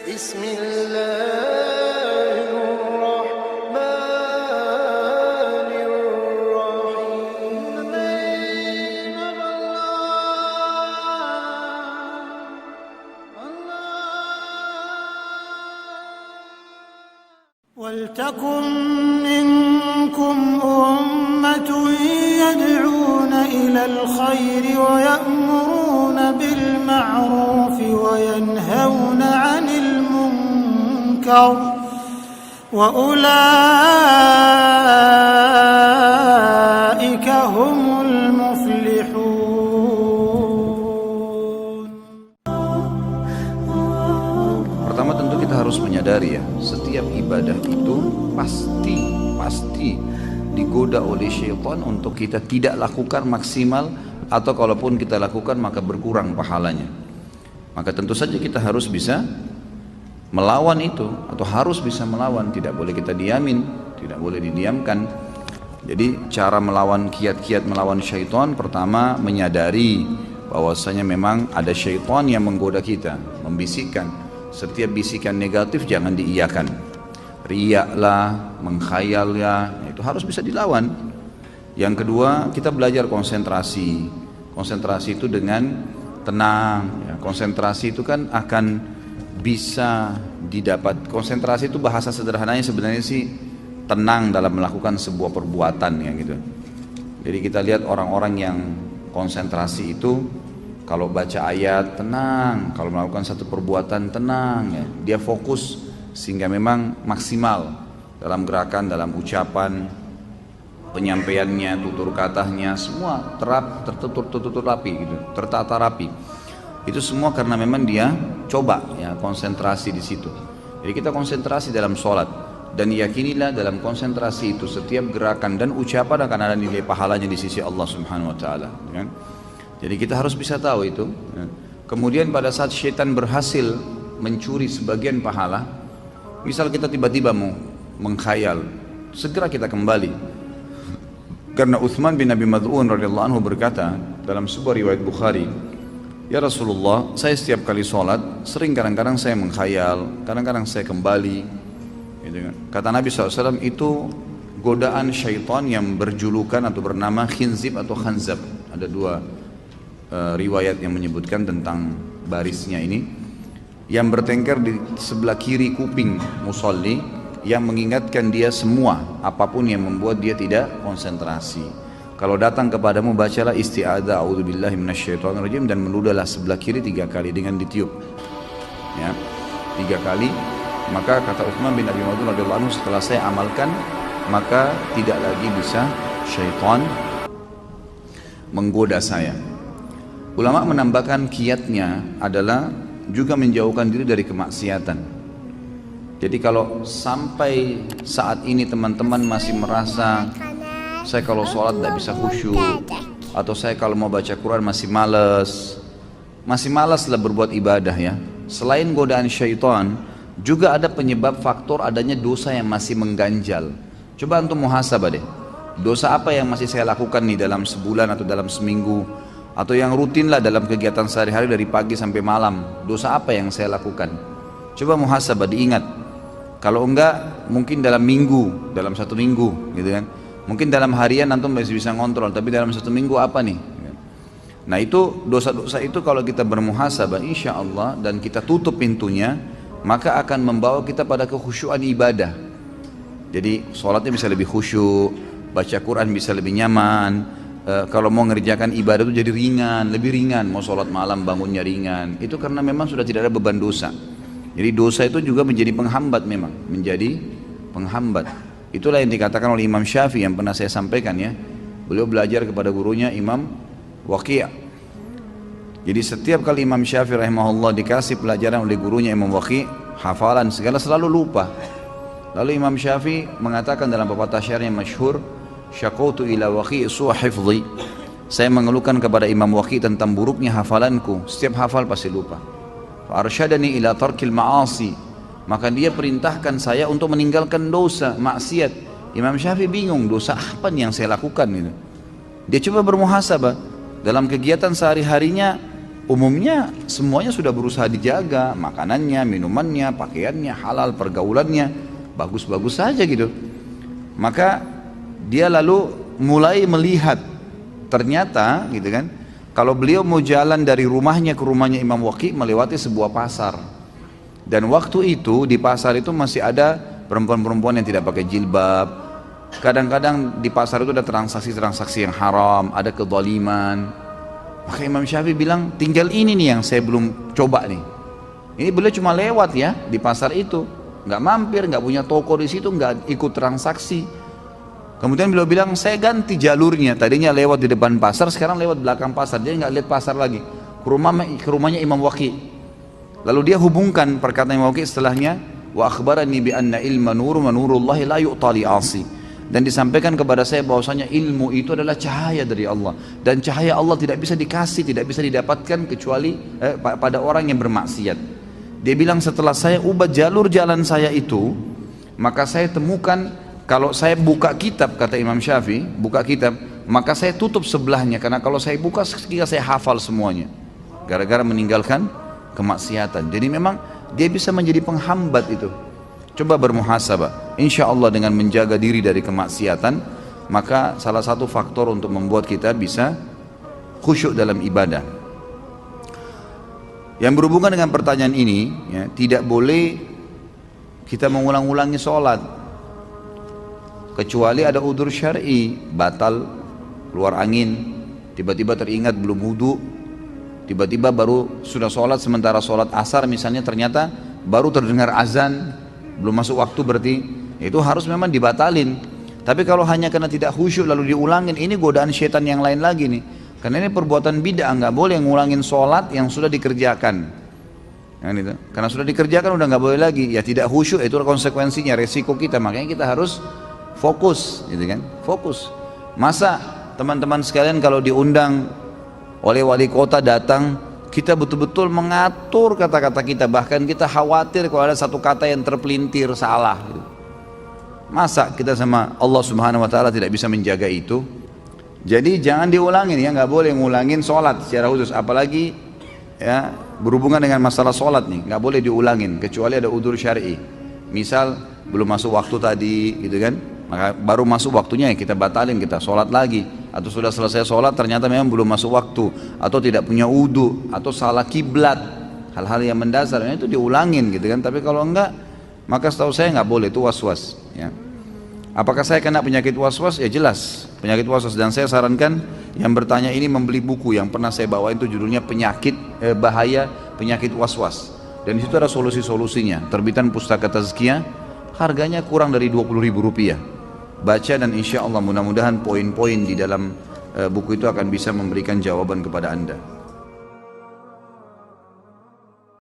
بسم الله الرحمن الرحيم ولتكن منكم أمة يدعون إلى الخير ويأمرون بالمعروف وينهون عن المنكر وأولئك هم المفلحون. Pertama tentu kita harus menyadari ya, setiap ibadah itu pasti digoda oleh syaitan untuk kita tidak lakukan maksimal, atau kalaupun kita lakukan maka berkurang pahalanya. Maka tentu saja kita harus bisa melawan itu, atau harus bisa melawan, tidak boleh kita diamin, tidak boleh didiamkan. Jadi cara melawan kiat-kiat melawan syaitan, pertama menyadari bahwasanya memang ada syaitan yang menggoda kita, membisikkan. Setiap bisikan negatif jangan diiyakan. Riak lah, mengkhayal ya, itu harus bisa dilawan. Yang kedua, kita belajar konsentrasi. Konsentrasi itu dengan tenang ya. Konsentrasi itu kan akan bisa didapat. Konsentrasi itu bahasa sederhananya sebenarnya sih tenang dalam melakukan sebuah perbuatan ya gitu. Jadi kita lihat orang-orang yang konsentrasi itu, kalau baca ayat tenang, kalau melakukan satu perbuatan tenang ya. Dia fokus sehingga memang maksimal dalam gerakan, dalam ucapan, penyampaiannya, tutur katanya, semua tertutur rapi gitu, tertata rapi. Itu semua karena memang dia coba ya konsentrasi di situ. Jadi kita konsentrasi dalam sholat, dan yakinilah dalam konsentrasi itu setiap gerakan dan ucapan akan ada nilai pahalanya di sisi Allah Subhanahu Wa Taala. Kan? Jadi kita harus bisa tahu itu. Kemudian pada saat syaitan berhasil mencuri sebagian pahala, misal kita tiba-tiba mau mengkhayal, segera kita kembali. Karena Uthman bin Abi Mad'un radhiyallahu anhu berkata dalam sebuah riwayat Bukhari, "Ya Rasulullah, saya setiap kali sholat, sering kadang-kadang saya mengkhayal, kadang-kadang saya kembali." Kata Nabi SAW, itu godaan syaitan yang berjulukan atau bernama khinzib atau khanzab. Ada dua riwayat yang menyebutkan tentang barisnya ini, yang bertengkar di sebelah kiri kuping musolli, yang mengingatkan dia semua apapun yang membuat dia tidak konsentrasi. Kalau datang kepadamu, bacalah isti'adzah a'udzubillahi minasyaitonirrajim, dan meludahlah sebelah kiri 3 kali dengan ditiup ya, 3 kali. Maka kata Uthman bin Abi Mad'un radhiyallahu anhu, setelah saya amalkan maka tidak lagi bisa syaitan menggoda saya. Ulama menambahkan kiatnya adalah juga menjauhkan diri dari kemaksiatan. Jadi kalau sampai saat ini teman-teman masih merasa saya kalau sholat tidak bisa khusyuk, atau saya kalau mau baca Quran masih malas lah berbuat ibadah ya. Selain godaan syaitan, juga ada penyebab faktor adanya dosa yang masih mengganjal. Coba antum muhasabah deh, dosa apa yang masih saya lakukan nih dalam sebulan atau dalam seminggu, atau yang rutin lah dalam kegiatan sehari-hari dari pagi sampai malam. Dosa apa yang saya lakukan? Coba muhasabah, diingat. Kalau enggak, mungkin dalam minggu, dalam 1 minggu gitu kan. Mungkin dalam harian antum masih bisa ngontrol, tapi dalam 1 minggu apa nih? Nah itu dosa-dosa itu kalau kita bermuhasabah insya Allah dan kita tutup pintunya, maka akan membawa kita pada kekhusyuan ibadah. Jadi sholatnya bisa lebih khusyuk, baca Quran bisa lebih nyaman. Kalau mau ngerjakan ibadah itu jadi ringan, lebih ringan. Mau sholat malam bangunnya ringan, itu karena memang sudah tidak ada beban dosa. Jadi dosa itu juga menjadi penghambat, memang menjadi penghambat. Itulah yang dikatakan oleh Imam Syafi'i yang pernah saya sampaikan ya. Beliau belajar kepada gurunya Imam Waqi'. Jadi setiap kali Imam Syafi'i rahimahullah dikasih pelajaran oleh gurunya Imam Waqi', hafalan segala selalu lupa. Lalu Imam Syafi'i mengatakan dalam pepatah syair yang masyhur, "Syaqautu ila Waqi' su'a hifdhi." Saya mengeluhkan kepada Imam Waqi' tentang buruknya hafalanku, setiap hafal pasti lupa. Fa arsyadani ila tarkil ma'asi. Maka dia perintahkan saya untuk meninggalkan dosa, maksiat. Imam Syafi'i bingung, dosa apa yang saya lakukan itu. Dia coba bermuhasabah dalam kegiatan sehari-harinya, umumnya semuanya sudah berusaha dijaga, makanannya, minumannya, pakaiannya, halal, pergaulannya, bagus-bagus saja gitu. Maka dia lalu mulai melihat, ternyata gitu kan, kalau beliau mau jalan dari rumahnya ke rumahnya Imam Waqi melewati sebuah pasar. Dan waktu itu di pasar itu masih ada perempuan-perempuan yang tidak pakai jilbab. Kadang-kadang di pasar itu ada transaksi-transaksi yang haram, ada kezaliman. Maka Imam Syafi'i bilang, tinggal ini nih yang saya belum coba nih. Ini beliau cuma lewat ya di pasar itu, nggak mampir, nggak punya toko di situ, nggak ikut transaksi. Kemudian beliau bilang, saya ganti jalurnya. Tadinya lewat di depan pasar, sekarang lewat belakang pasar. Dia nggak lihat pasar lagi. Ke rumahnya Imam Waqi. Lalu dia hubungkan perkataan Imam Waqi setelahnya, wa akhbarani bi anna ilma nur wa nurullahi la yu'ta li 'asi. Dan disampaikan kepada saya bahwasanya ilmu itu adalah cahaya dari Allah, dan cahaya Allah tidak bisa dikasih, tidak bisa didapatkan kecuali pada orang yang bermaksiat. Dia bilang, setelah saya ubah jalur jalan saya itu, maka saya temukan kalau saya buka kitab, kata Imam Syafi'i, buka kitab, maka saya tutup sebelahnya, karena kalau saya buka sekira saya hafal semuanya, gara-gara meninggalkan kemaksiatan. Jadi memang dia bisa menjadi penghambat itu. Coba bermuhasabah, insya Allah dengan menjaga diri dari kemaksiatan, maka salah satu faktor untuk membuat kita bisa khusyuk dalam ibadah. Yang berhubungan dengan pertanyaan ini, ya, tidak boleh kita mengulang-ulangi sholat, kecuali ada udzur syar'i, batal, keluar angin, tiba-tiba teringat belum wudu, tiba-tiba baru sudah sholat, sementara sholat asar misalnya ternyata baru terdengar azan, belum masuk waktu, berarti itu harus memang dibatalin. Tapi kalau hanya karena tidak khusyuk lalu diulangin, ini godaan syaitan yang lain lagi nih, karena ini perbuatan bid'ah. Nggak boleh ngulangin sholat yang sudah dikerjakan, kan itu. Karena sudah dikerjakan udah nggak boleh lagi, ya tidak khusyuk, itu konsekuensinya, resiko kita. Makanya kita harus fokus, gitu kan, fokus. Masa teman-teman sekalian kalau diundang oleh wali kota datang, kita betul-betul mengatur kata-kata kita, bahkan kita khawatir kalau ada satu kata yang terpelintir salah. Masa kita sama Allah Subhanahu Wa Taala tidak bisa menjaga itu? Jadi jangan diulangin ya, nggak boleh ngulangin sholat secara khusus, apalagi ya berhubungan dengan masalah sholat nih, nggak boleh diulangin kecuali ada udzur syar'i. Misal belum masuk waktu tadi, gitu kan? Maka baru masuk waktunya ya kita batalin, kita sholat lagi. Atau sudah selesai sholat ternyata memang belum masuk waktu, atau tidak punya wudu, atau salah kiblat, hal-hal yang mendasar itu diulangin, gitu kan. Tapi kalau enggak, maka setahu saya nggak boleh, itu was-was ya. Apakah saya kena penyakit was-was? Ya jelas penyakit was-was, dan saya sarankan yang bertanya ini membeli buku yang pernah saya bawa, itu judulnya bahaya penyakit was-was, dan di situ ada solusi-solusinya, terbitan Pustaka Tazkiyah, harganya kurang dari Rp20.000. Baca dan insya Allah mudah-mudahan poin-poin di dalam buku itu akan bisa memberikan jawaban kepada Anda.